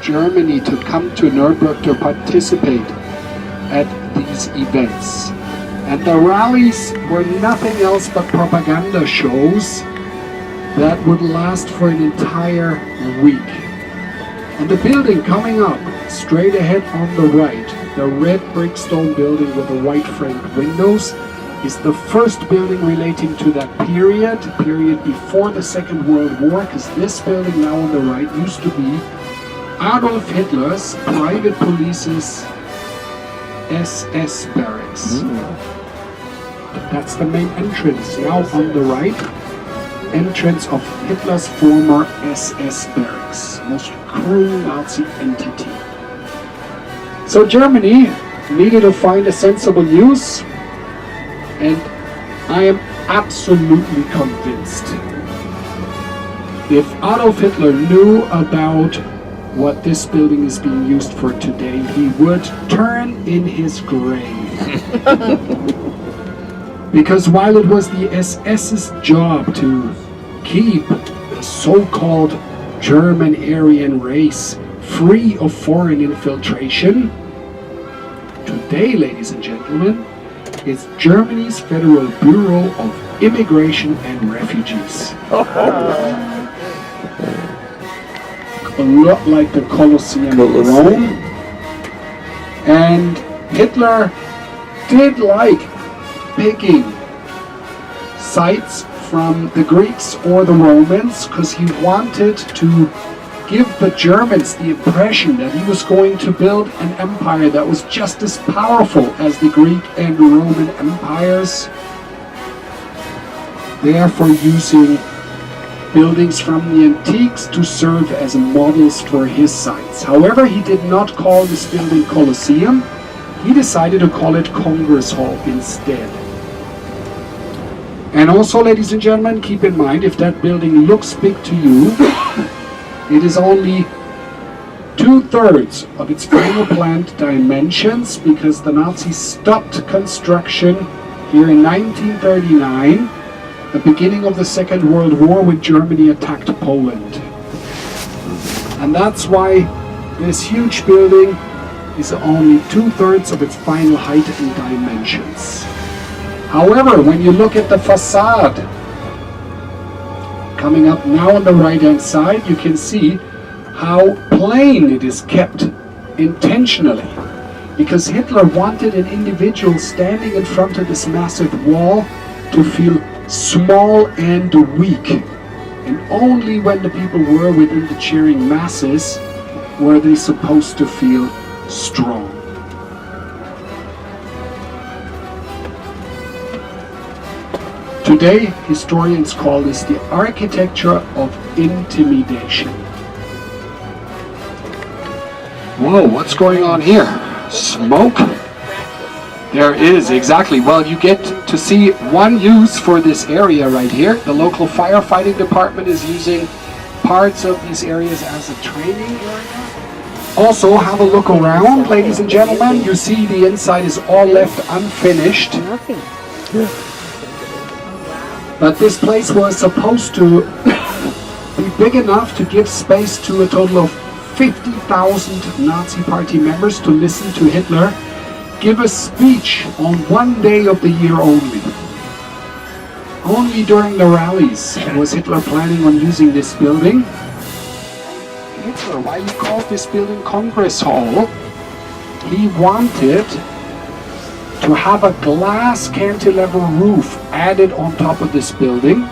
Germany to come to Nuremberg to participate at these events. And the rallies were nothing else but propaganda shows that would last for an entire week. And the building coming up straight ahead on the right, the red brick stone building with the white framed windows, is the first building relating to that period before the Second World War, because this building now on the right used to be Adolf Hitler's private police's SS barracks. That's the main entrance now on the right. Entrance of Hitler's former SS barracks, most cruel Nazi entity. So Germany needed to find a sensible use, and I am absolutely convinced if Adolf Hitler knew about what this building is being used for today, he would turn in his grave. Because while it was the SS's job to keep the so-called German Aryan race free of foreign infiltration, today, ladies and gentlemen, it's Germany's Federal Bureau of Immigration and Refugees. A lot like the Colosseum in Rome. And Hitler did like picking sites from the Greeks or the Romans because he wanted to give the Germans the impression that he was going to build an empire that was just as powerful as the Greek and Roman empires, therefore using buildings from the antiques to serve as models for his sites. However, he did not call this building Colosseum. He decided to call it Congress Hall instead. And also, ladies and gentlemen, keep in mind, if that building looks big to you, it is only 2/3 of its final planned dimensions, because the Nazis stopped construction here in 1939, the beginning of the Second World War, when Germany attacked Poland. And that's why this huge building is only 2/3 of its final height and dimensions. However, when you look at the facade coming up now on the right hand side, you can see how plain it is kept intentionally, because Hitler wanted an individual standing in front of this massive wall to feel small and weak, and only when the people were within the cheering masses were they supposed to feel strong. Today, historians call this the architecture of intimidation. Whoa, what's going on here? Smoke? There is, exactly. Well, you get to see one use for this area right here. The local firefighting department is using parts of these areas as a training area. Also, have a look around, ladies and gentlemen. You see the inside is all left unfinished. But this place was supposed to be big enough to give space to a total of 50,000 Nazi Party members to listen to Hitler give a speech on one day of the year only. Only during the rallies was Hitler planning on using this building. Hitler, why he called this building Congress Hall, he wanted to have a glass cantilever roof added on top of this building,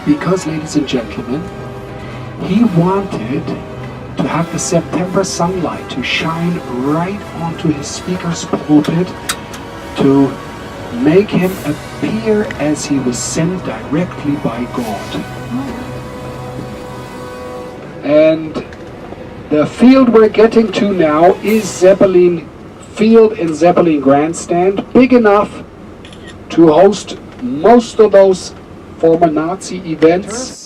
because, ladies and gentlemen, he wanted to have the September sunlight to shine right onto his speaker's pulpit to make him appear as he was sent directly by God. And the field we're getting to now is Zeppelin Field and Zeppelin Grandstand, big enough to host most of those former Nazi events.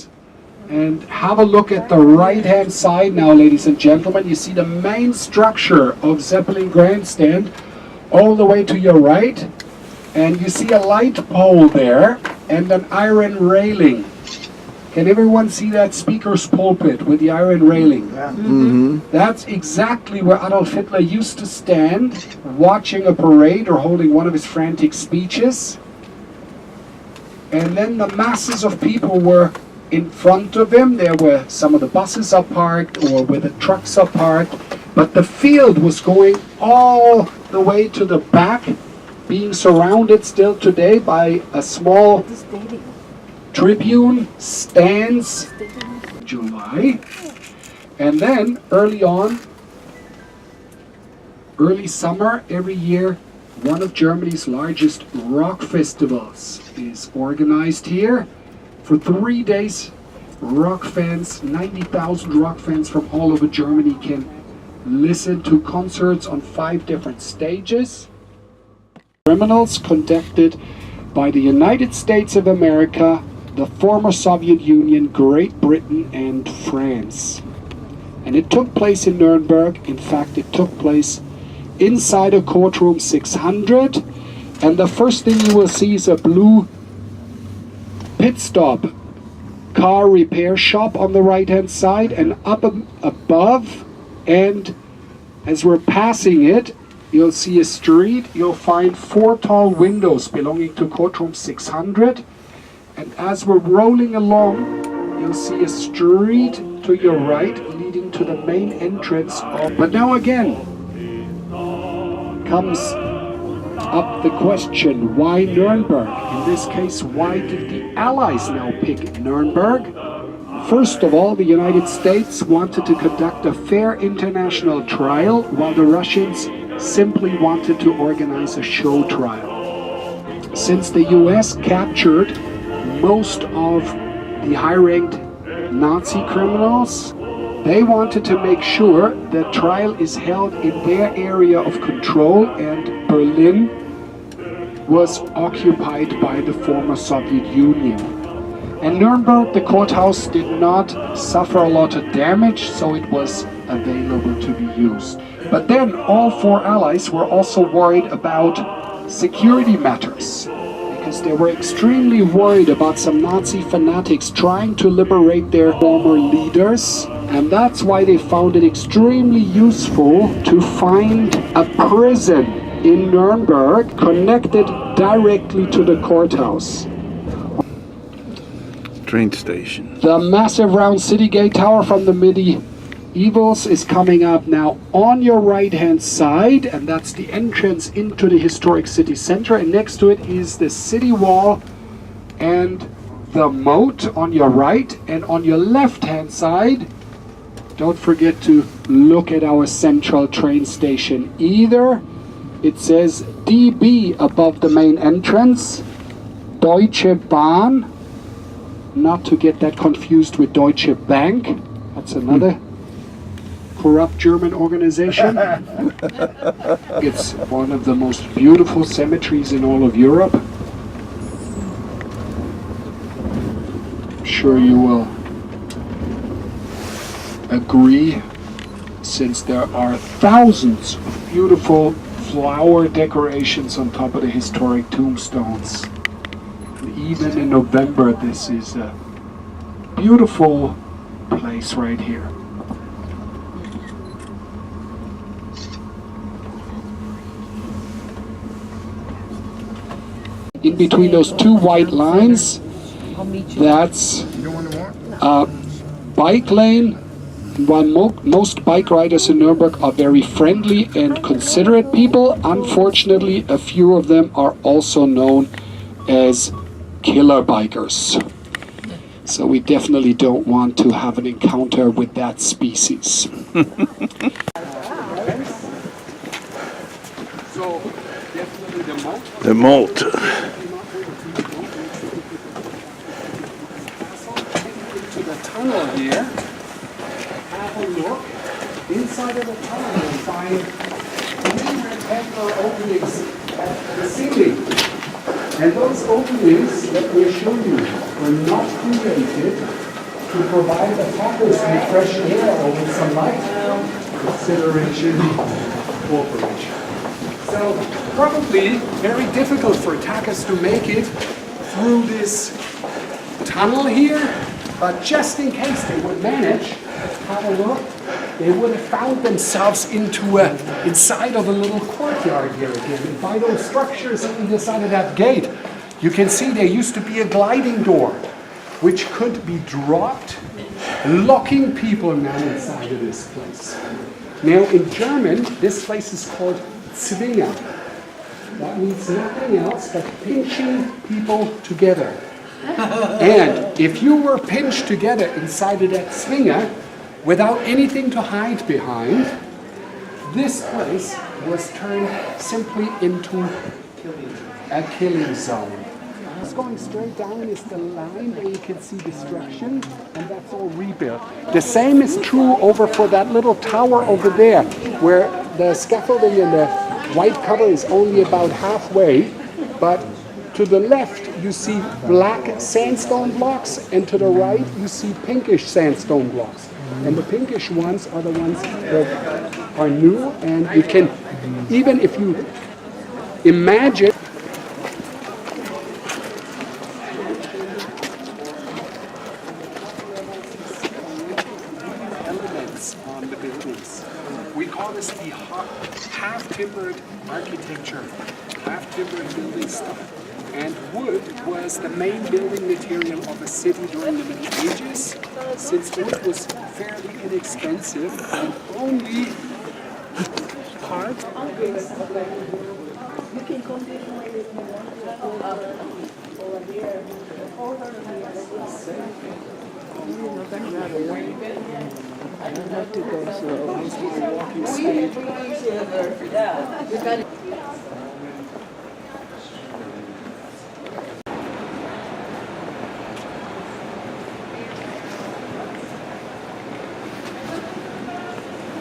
And have a look at the right hand side now, ladies and gentlemen. You see the main structure of Zeppelin Grandstand all the way to your right, and you see a light pole there and an iron railing Can everyone see that speaker's pulpit with the iron railing? Yeah. That's exactly where Adolf Hitler used to stand, watching a parade or holding one of his frantic speeches. And then the masses of people were in front of him. There were some of the buses are parked or where the trucks are parked. But the field was going all the way to the back, being surrounded still today by a small tribune stands July. And then early summer every year, one of Germany's largest rock festivals is organized here. For 3 days, rock fans, 90,000 rock fans from all over Germany can listen to concerts on 5 different stages. Criminals conducted by the United States of America, the former Soviet Union, Great Britain, and France. And it took place in Nuremberg. In fact, it took place inside a courtroom 600. And the first thing you will see is a blue pit stop car repair shop on the right hand side, and up above, and as we're passing it, you'll see a street. You'll find 4 tall windows belonging to courtroom 600. And as we're rolling along, you'll see a street to your right leading to the main entrance of... But now again comes up the question, why Nuremberg? In this case, why did the Allies now pick Nuremberg? First of all, the United States wanted to conduct a fair international trial, while the Russians simply wanted to organize a show trial. Since the US captured most of the high-ranked Nazi criminals, they wanted to make sure the trial is held in their area of control, and Berlin was occupied by the former Soviet Union. And Nuremberg, the courthouse, did not suffer a lot of damage, so it was available to be used. But then all 4 allies were also worried about security matters, because they were extremely worried about some Nazi fanatics trying to liberate their former leaders. And that's why they found it extremely useful to find a prison in Nuremberg connected directly to the courthouse. Train station. The massive round city gate tower from the medievals is coming up now on your right hand side, and that's the entrance into the historic city center, and next to it is the city wall and the moat on your right. And on your left hand side, don't forget to look at our central train station. Either it says DB above the main entrance, Deutsche Bahn, not to get that confused with Deutsche Bank. That's another corrupt German organization. It's one of the most beautiful cemeteries in all of Europe. I'm sure you will agree, since there are thousands of beautiful flower decorations on top of the historic tombstones. And even in November, this is a beautiful place right here. In between those 2 white lines, that's a bike lane. While most bike riders in Nuremberg are very friendly and considerate people, unfortunately a few of them are also known as killer bikers. So we definitely don't want to have an encounter with that species. So definitely the moat. The moat. To the tunnel here. Have a look. Inside of the tunnel you'll find 3 rectangular openings at the ceiling. And those openings, let me assure you, were not created to provide attackers with fresh air or with some light. Consideration cooperation. So probably very difficult for attackers to make it through this tunnel here. But just in case they would manage, have a look, they would have found themselves inside of a little courtyard here again. And by those structures on the side of that gate, you can see there used to be a gliding door, which could be dropped, locking people now inside of this place. Now in German, this place is called Zwinger. That means nothing else but pinching people together. And if you were pinched together inside of that Zwinger, without anything to hide behind, this place was turned simply into a killing zone. Just going straight down is the line where you can see destruction, and that's all rebuilt. The same is true over for that little tower over there, where the scaffolding and the white cover is only about halfway, but to the left you see black sandstone blocks, and to the right you see pinkish sandstone blocks. And the pinkish ones are the ones that are new, and you can, even if you imagine elements on the buildings. We call this the half-timbered architecture, half-timbered building style. And wood was the main building material of a city during the Middle Ages, since wood was fairly inexpensive and only part of You can come I have to go slow. Walking speed.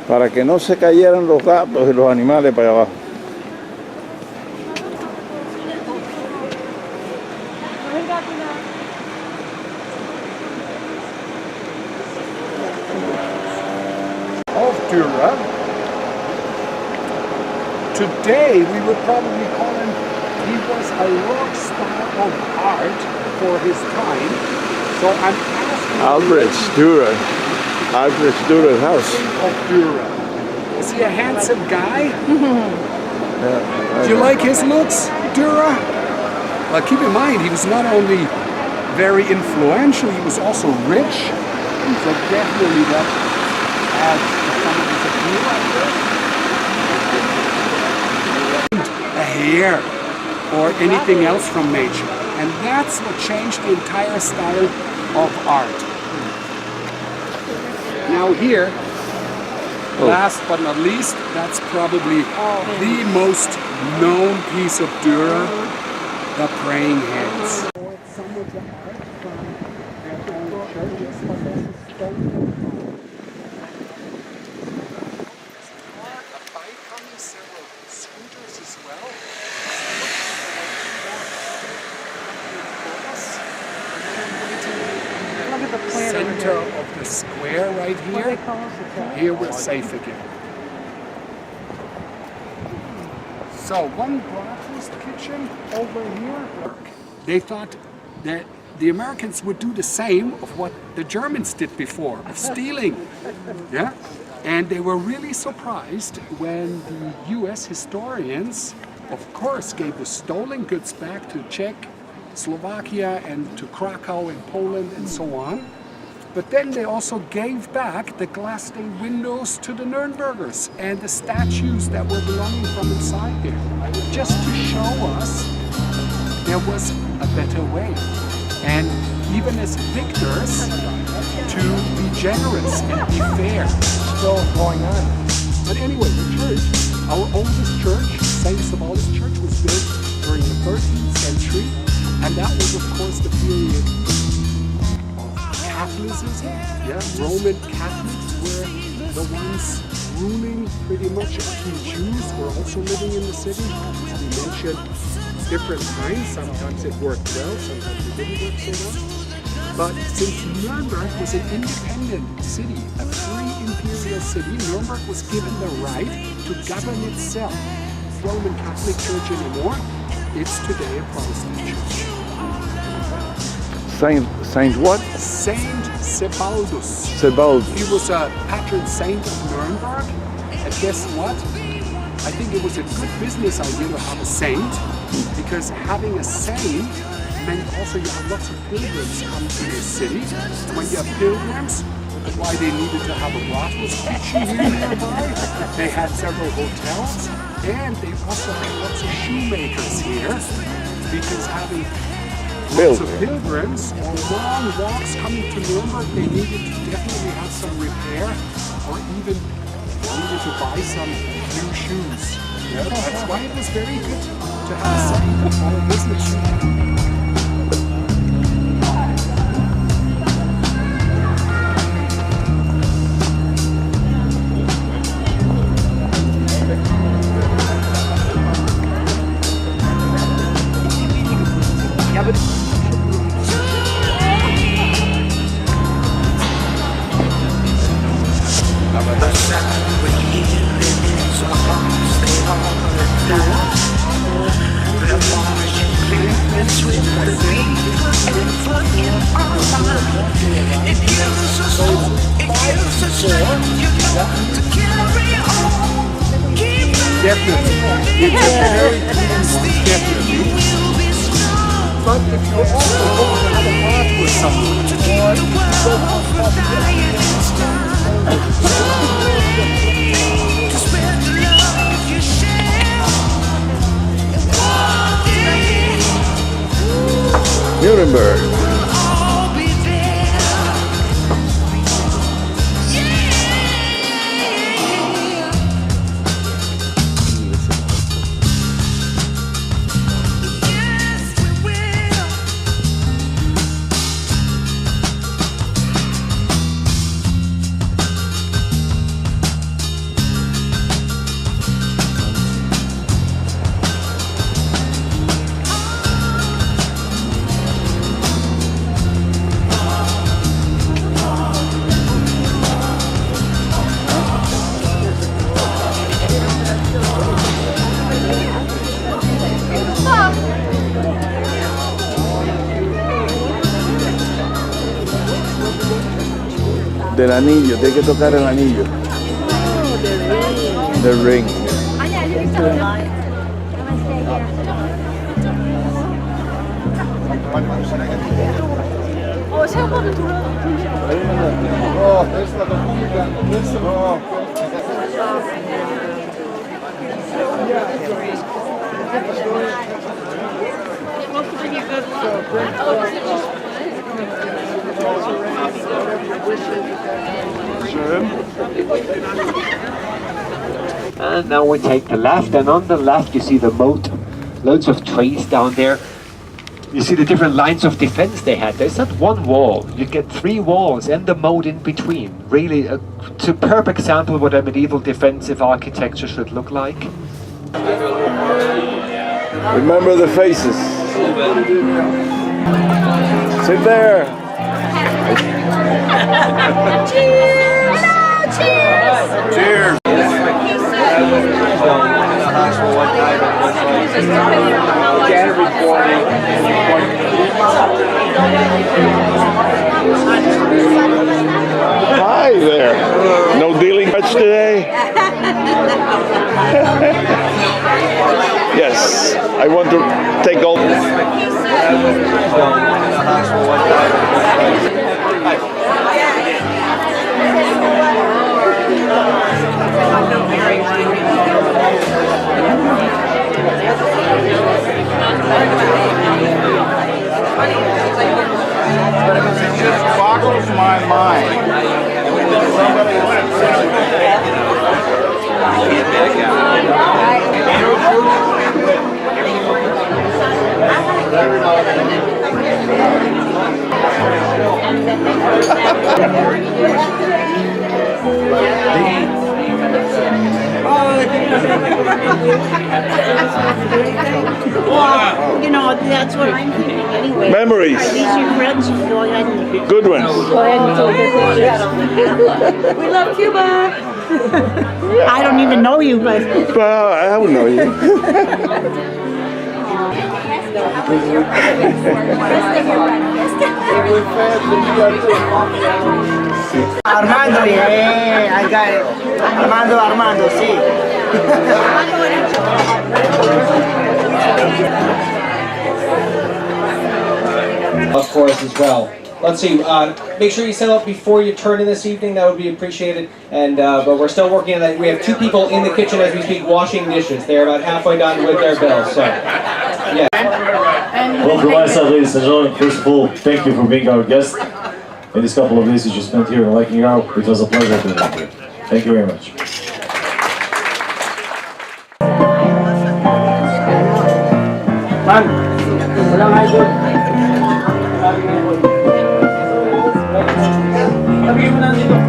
Para que no se cayeran los gatos y los animales para abajo. Of Dürer. Today we would probably call him, he was a rock star of art for his time. So I'm asking Albrecht Dürer. Albrecht Dürer's house. Of Dürer. Is he a handsome guy? Do you like his looks, Dürer? Well, keep in mind, he was not only very influential, he was also rich. So definitely that adds some of his appeal, I guess. A hair or anything else from nature. And that's what changed the entire style of art. Now here, last but not least, that's probably the most known piece of Dürer, the praying hands. Center of the square right here. Here we're safe again. So one breakfast kitchen over here. They thought that the Americans would do the same of what the Germans did before, of stealing. Yeah? And they were really surprised when the US historians, of course, gave the stolen goods back to Czech, Slovakia, and to Krakow and Poland and so on. But then they also gave back the glass stained windows to the Nurembergers and the statues that were belonging from inside there, just to show us there was a better way. And even as victors, to be generous and be fair. Still going on. But anyway, the church, our oldest church, St. Sabaldus Church, was built during the 13th century, and that was, of course, the period Catholicism, yeah, Roman Catholics were the ones ruling pretty much. A few Jews were also living in the city. As we mentioned, different times. Sometimes it worked well, sometimes it didn't work so well. But since Nuremberg was an independent city, a free imperial city, Nuremberg was given the right to govern itself. Roman Catholic Church anymore. It's today a Protestant church. Saint what? Saint Sebaldus. Sebald. He was a patron saint of Nuremberg. And guess what? I think it was a good business idea to have a saint, because having a saint meant also you have lots of pilgrims come to the city. When you have pilgrims, that's why they needed to have a brothel station here nearby. They had several hotels, and they also had lots of shoemakers here, because having lots of pilgrims on long walks coming to Nuremberg, they needed to definitely have some repair, or even needed to buy some new shoes. Yeah, that's why it was very good to have a saint for a business. Definitely. It's a very clean one, definitely. But if you also want to have a heart with someone, Nuremberg. Del anillo, tiene que tocar el anillo. The ring. 생각보다 And now we take the left, and on the left you see the moat, loads of trees down there. You see the different lines of defense they had. There's not one wall, you get 3 walls and the moat in between. Really a superb example of what a medieval defensive architecture should look like. Remember the faces. Sit there. Cheers! Cheers. Hi there. No dealing much today? Yes, I want to take all. It just boggles my mind. You know, that's what I'm thinking anyway. Memories. Are these your friends? Go ahead and Good ones. go ahead and take pictures. We love Cuba. I don't even know you, but Well, I don't know you. Armando, yeah, I got it. Armando, see. Of course, as well. Let's see. Make sure you set up before you turn in this evening. That would be appreciated. And but we're still working on that. We have 2 people in the kitchen as we speak washing dishes. They're about halfway done with their bills. So, yeah. Well, from my side, ladies and gentlemen, first of all, thank you for being our guest. In this couple of days you just spent here in Liking Out, it was a pleasure to have you. Thank you very much. Man, walang idol. Sabi mo na dito.